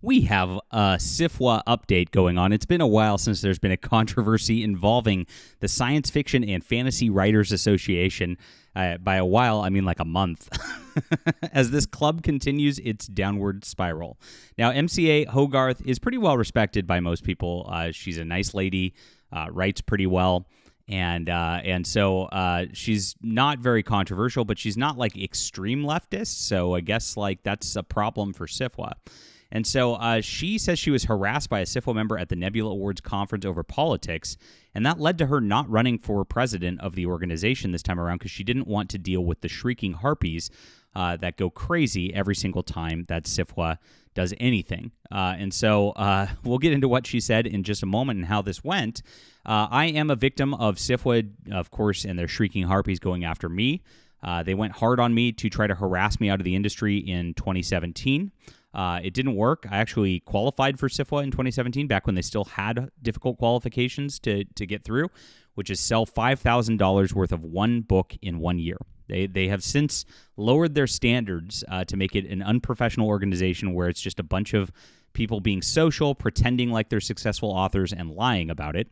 We have a SFWA update going on. It's been a while since there's been a controversy involving the Science Fiction and Fantasy Writers Association. By a while, I mean like a month, as this club continues its downward spiral. Now, MCA Hogarth is pretty well respected by most people. She's a nice lady, writes pretty well. And so she's not very controversial, but she's not like extreme leftist. So I guess like that's a problem for SFWA. And so she says she was harassed by a SFWA member at the Nebula Awards conference over politics, and that led to her not running for president of the organization this time around because she didn't want to deal with the shrieking harpies that go crazy every single time that SFWA does anything. And so we'll get into what she said in just a moment and how this went. I am a victim of SFWA, of course, and their shrieking harpies going after me. They went hard on me to try to harass me out of the industry in 2017. It didn't work. I actually qualified for SFWA in 2017, back when they still had difficult qualifications to get through, which is sell $5,000 worth of one book in 1 year. They have since lowered their standards to make it an unprofessional organization where it's just a bunch of people being social, pretending like they're successful authors, and lying about it.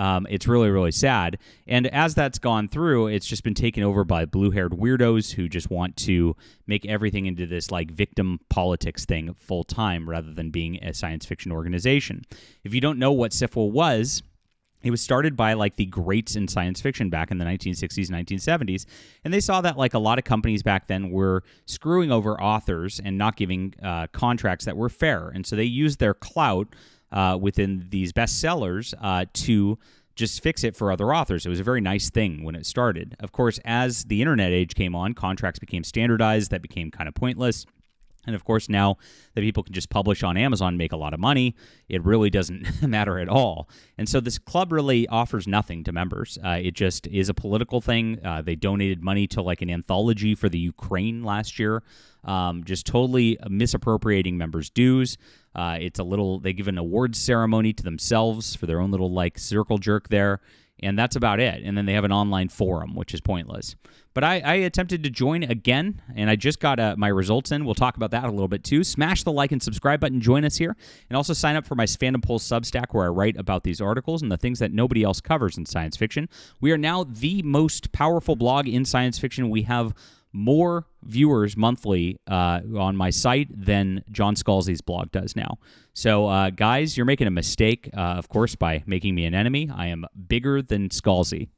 It's really, really sad. And as that's gone through, it's just been taken over by blue-haired weirdos who just want to make everything into this like victim politics thing full-time rather than being a science fiction organization. If you don't know what SFWA was, it was started by like the greats in science fiction back in the 1960s, 1970s, and they saw that like a lot of companies back then were screwing over authors and not giving contracts that were fair. And so they used their clout within these bestsellers to just fix it for other authors. It was a very nice thing when it started. Of course, as the internet age came on, contracts became standardized. That became kind of pointless. And of course, now that people can just publish on Amazon and make a lot of money, it really doesn't matter at all. And so this club really offers nothing to members. It just is a political thing. They donated money to like an anthology for the Ukraine last year, just totally misappropriating members' dues. It's a little, they give an awards ceremony to themselves for their own little like circle jerk there. And that's about it. And then they have an online forum, which is pointless. But I attempted to join again, and I just got my results in. We'll talk about that a little bit too. Smash the like and subscribe button. Join us here. And also sign up for my Fandom Pulse Substack, where I write about these articles and the things that nobody else covers in science fiction. We are now the most powerful blog in science fiction. We have more viewers monthly on my site than John Scalzi's blog does now. So, guys, you're making a mistake, of course, by making me an enemy. I am bigger than Scalzi.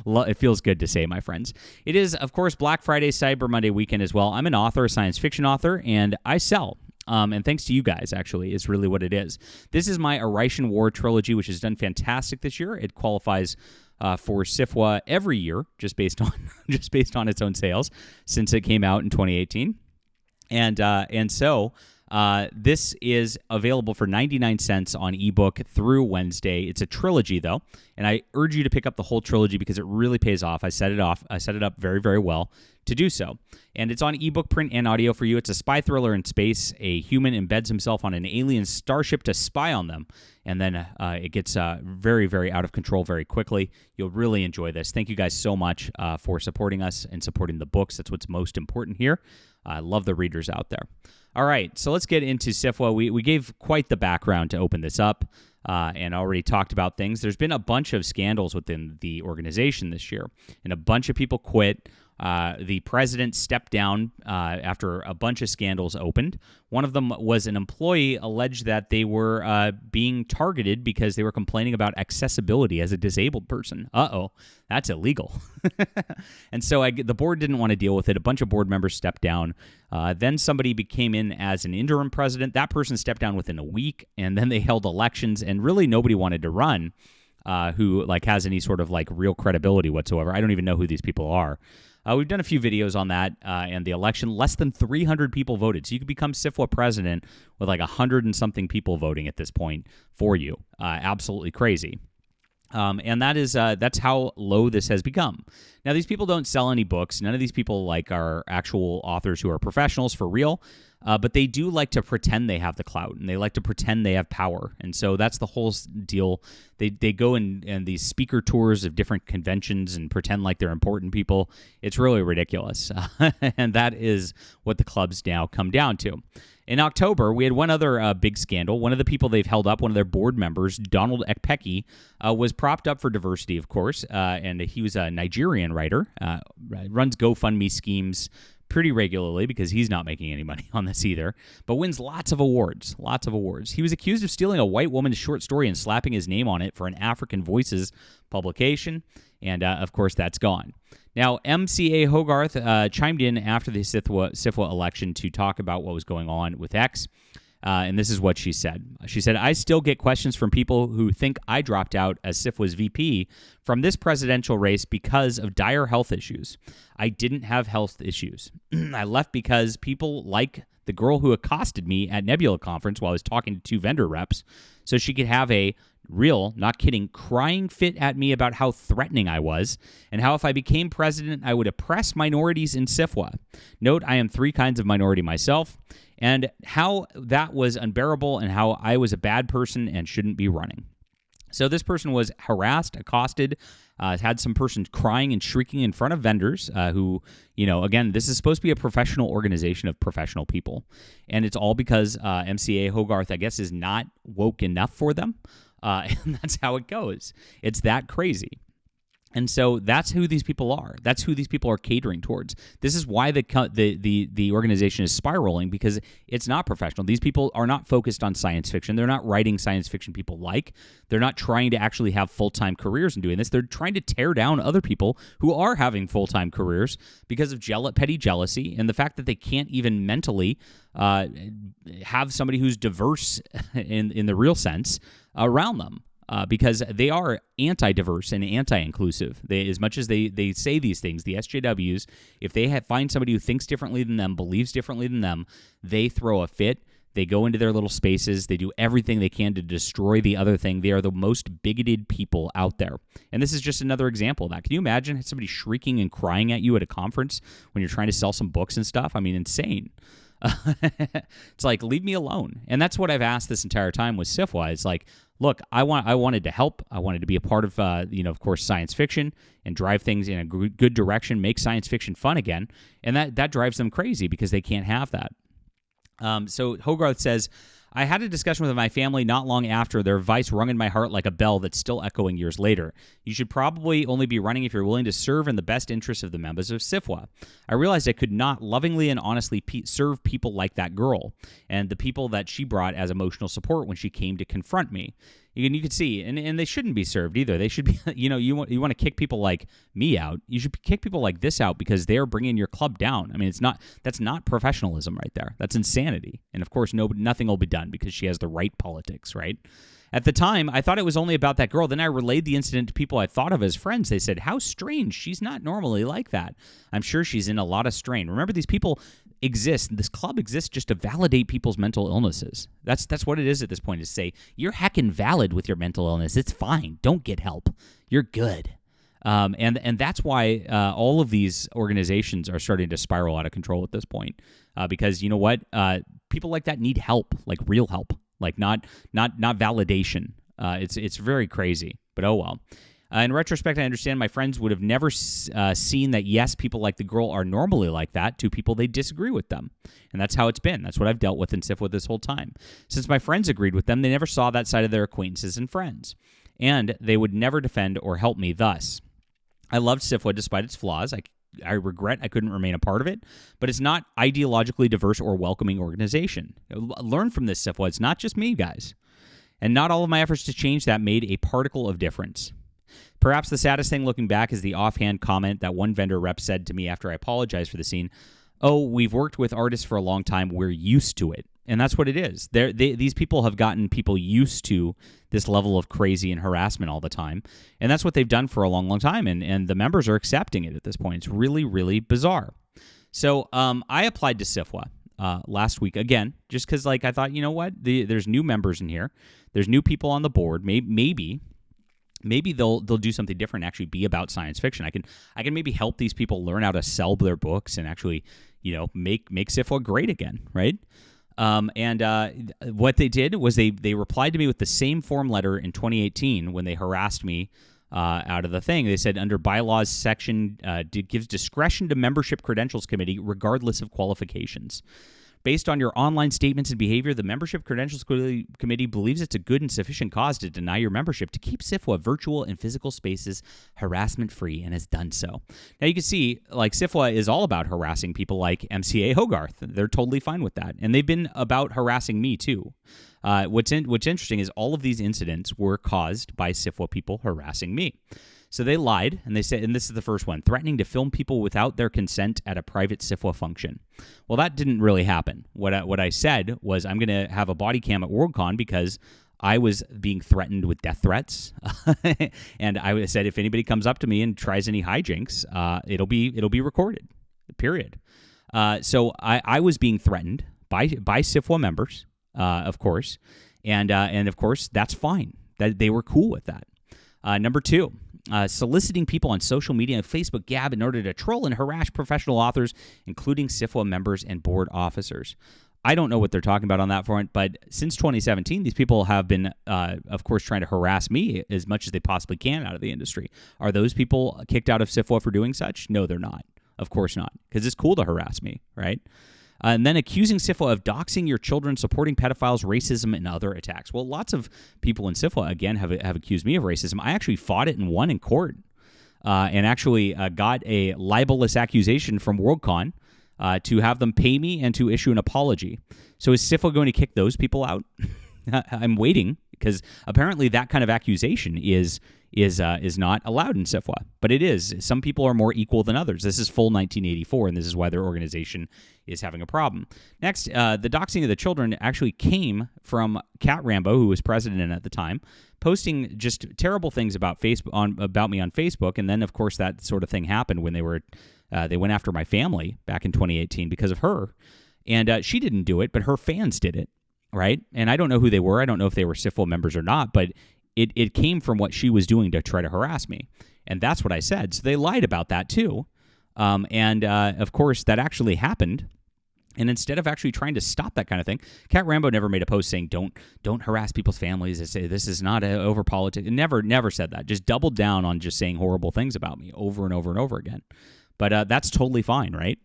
It feels good to say, my friends. It is, of course, Black Friday, Cyber Monday weekend as well. I'm an author, a science fiction author, and I sell. And thanks to you guys, actually, is really what it is. This is my Arroz War trilogy, which has done fantastic this year. It qualifies for SFWA every year, just based on its own sales since it came out in 2018, and so this is available for 99 cents on ebook through Wednesday. It's a trilogy though, and I urge you to pick up the whole trilogy because it really pays off. I set it up very, very well to do so. And it's on ebook, print, and audio for you. It's a spy thriller in space. A human embeds himself on an alien starship to spy on them. And then it gets very, very out of control very quickly. You'll really enjoy this. Thank you guys so much for supporting us and supporting the books. That's what's most important here. I love the readers out there. All right, so let's get into SFWA. We gave quite the background to open this up and already talked about things. There's been a bunch of scandals within the organization this year, and a bunch of people quit. The president stepped down after a bunch of scandals opened. One of them was an employee alleged that they were being targeted because they were complaining about accessibility as a disabled person. Uh-oh, that's illegal. And so the board didn't want to deal with it. A bunch of board members stepped down. Then somebody came in as an interim president. That person stepped down within a week, and then they held elections, and really nobody wanted to run who like has any sort of like real credibility whatsoever. I don't even know who these people are. We've done a few videos on that and the election. Less than 300 people voted. So you could become SFWA president with like 100 and something people voting at this point for you. Absolutely crazy. And that's how low this has become. Now, these people don't sell any books. None of these people like are actual authors who are professionals for real. But they do like to pretend they have the clout, and they like to pretend they have power. And so that's the whole deal. They go in these speaker tours of different conventions and pretend like they're important people. It's really ridiculous. And that is what the clubs now come down to. In October, we had one other big scandal. One of the people they've held up, one of their board members, Donald Ekpeki, was propped up for diversity, of course, and he was a Nigerian writer, runs GoFundMe schemes pretty regularly because he's not making any money on this either, but wins lots of awards. He was accused of stealing a white woman's short story and slapping his name on it for an African Voices publication, and of course that's gone. Now, MCA Hogarth chimed in after the SFWA election to talk about what was going on with X, and this is what she said. She said, "I still get questions from people who think I dropped out as SFWA's VP from this presidential race because of dire health issues. I didn't have health issues. I left because people like the girl who accosted me at Nebula conference while I was talking to 2 vendor reps so she could have a real, not kidding, crying fit at me about how threatening I was and how if I became president, I would oppress minorities in SFWA. Note, I am 3 kinds of minority myself, and how that was unbearable and how I was a bad person and shouldn't be running." So this person was harassed, accosted, had some person crying and shrieking in front of vendors who, again, this is supposed to be a professional organization of professional people. And it's all because MCA Hogarth, I guess, is not woke enough for them. And that's how it goes. It's that crazy. And so that's who these people are. That's who these people are catering towards. This is why the organization is spiraling, because it's not professional. These people are not focused on science fiction. They're not writing science fiction people like. They're not trying to actually have full-time careers in doing this. They're trying to tear down other people who are having full-time careers because of petty jealousy and the fact that they can't even mentally have somebody who's diverse in the real sense around them. Because they are anti-diverse and anti-inclusive. As much as they say these things, the SJWs, if they find somebody who thinks differently than them, believes differently than them, they throw a fit. They go into their little spaces. They do everything they can to destroy the other thing. They are the most bigoted people out there. And this is just another example of that. Can you imagine somebody shrieking and crying at you at a conference when you're trying to sell some books and stuff? I mean, insane. It's like, leave me alone. And that's what I've asked this entire time with SFWA. It's like, look, I wanted to help. I wanted to be a part of, of course, science fiction and drive things in a good direction, make science fiction fun again. And that drives them crazy because they can't have that. So Hogarth says, "I had a discussion with my family not long after. Their advice rung in my heart like a bell that's still echoing years later. You should probably only be running if you're willing to serve in the best interests of the members of SFWA. I realized I could not lovingly and honestly serve people like that girl and the people that she brought as emotional support when she came to confront me. You could see, and they shouldn't be served either. They should be, you want to kick people like me out. You should kick people like this out because they're bringing your club down. I mean, that's not professionalism right there. That's insanity. And of course, nothing will be done because she has the right politics, right? At the time, I thought it was only about that girl. Then I relayed the incident to people I thought of as friends. They said, how strange. She's not normally like that. I'm sure she's in a lot of strain. Remember, these people exist. This club exists just to validate people's mental illnesses. That's what it is at this point, is say, you're heckin' valid with your mental illness. It's fine. Don't get help. You're good. And that's why all of these organizations are starting to spiral out of control at this point. Because you know what? People like that need help, like real help. Like not validation. It's very crazy, but oh well. In retrospect, I understand my friends would have never seen that, yes, people like the girl are normally like that to people they disagree with them. And that's how it's been. That's what I've dealt with in SFWA this whole time. Since my friends agreed with them, they never saw that side of their acquaintances and friends. And they would never defend or help me thus. I loved SFWA despite its flaws. I regret I couldn't remain a part of it, but it's not ideologically diverse or welcoming organization. Learn from this, SFWA. It's not just me, guys. And not all of my efforts to change that made a particle of difference. Perhaps the saddest thing looking back is the offhand comment that one vendor rep said to me after I apologized for the scene. Oh, we've worked with artists for a long time. We're used to it. And that's what it is. These people have gotten people used to this level of crazy and harassment all the time. And that's what they've done for a long, long time. And the members are accepting it at this point. It's really, really bizarre. So I applied to SFWA last week again, just because I thought, you know what? There's new members in here. There's new people on the board. Maybe they'll do something different and actually be about science fiction. I can maybe help these people learn how to sell their books and actually, make SFWA great again, right? What they did was they replied to me with the same form letter in 2018 when they harassed me out of the thing. They said, under bylaws section gives discretion to membership credentials committee regardless of qualifications. Based on your online statements and behavior, the Membership Credentials Committee believes it's a good and sufficient cause to deny your membership to keep SFWA virtual and physical spaces harassment-free, and has done so. Now, you can see, like, SFWA is all about harassing people like MCA Hogarth. They're totally fine with that, and they've been about harassing me, too. What's interesting is all of these incidents were caused by SFWA people harassing me. So they lied, and they said, and this is the first one, threatening to film people without their consent at a private SFWA function. Well, that didn't really happen. What I said was I'm going to have a body cam at Worldcon because I was being threatened with death threats, and I said if anybody comes up to me and tries any hijinks, it'll be recorded. Period. So I was being threatened by SFWA members, of course, and of course that's fine. That they were cool with that. Number 2. Soliciting people on social media and Facebook Gab in order to troll and harass professional authors, including SFWA members and board officers. I don't know what they're talking about on that front, but since 2017, these people have been, of course, trying to harass me as much as they possibly can out of the industry. Are those people kicked out of SFWA for doing such? No, they're not. Of course not, because it's cool to harass me, right? And then accusing SFWA of doxing your children, supporting pedophiles, racism, and other attacks. Well, lots of people in SFWA, again, have accused me of racism. I actually fought it and won in court and actually got a libelous accusation from Worldcon to have them pay me and to issue an apology. So is SFWA going to kick those people out? I'm waiting, because apparently that kind of accusation is not allowed in SFWA, but it is. Some people are more equal than others. This is full 1984, and this is why their organization is having a problem. Next, the doxing of the children actually came from Cat Rambo, who was president at the time, posting just terrible things about about me on Facebook, and then of course that sort of thing happened when they went after my family back in 2018 because of her, and she didn't do it, but her fans did it. Right? And I don't know who they were. I don't know if they were SFWA members or not, but it came from what she was doing to try to harass me. And that's what I said. So they lied about that too. Of course, that actually happened. And instead of actually trying to stop that kind of thing, Cat Rambo never made a post saying, don't harass people's families. They say this is not over politics. It never said that. Just doubled down on just saying horrible things about me over and over and over again. But that's totally fine, right?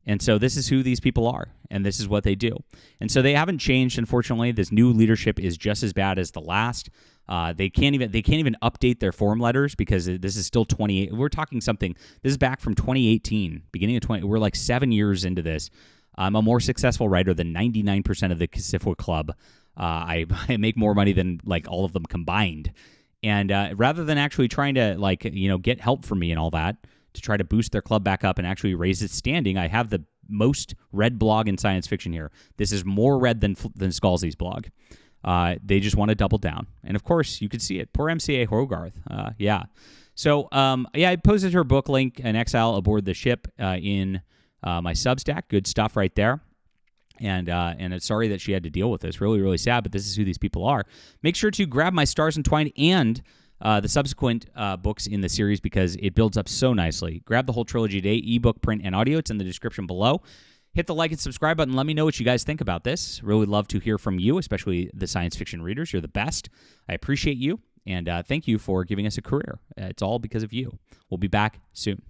And so this is who these people are, and this is what they do. And so they haven't changed, unfortunately. This new leadership is just as bad as the last. They can't even update their form letters because this is still 28. We're talking something. This is back from 2018, beginning of 20. We're like 7 years into this. I'm a more successful writer than 99% of the SFWA club. I make more money than like all of them combined. And rather than actually trying to get help from me and all that, to try to boost their club back up and actually raise its standing, I have the most read blog in science fiction here. This is more read than Scalzi's blog. They just want to double down. And of course, you could see it. Poor MCA Hogarth. Yeah. So, I posted her book link, An Exile Aboard the Ship, in my Substack. Good stuff right there. And it's sorry that she had to deal with this. Really, really sad, but this is who these people are. Make sure to grab my Stars Entwined and the subsequent books in the series because it builds up so nicely. Grab the whole trilogy today, ebook, print, and audio. It's in the description below. Hit the like and subscribe button. Let me know what you guys think about this. Really love to hear from you, especially the science fiction readers. You're the best. I appreciate you, and thank you for giving us a career. It's all because of you. We'll be back soon.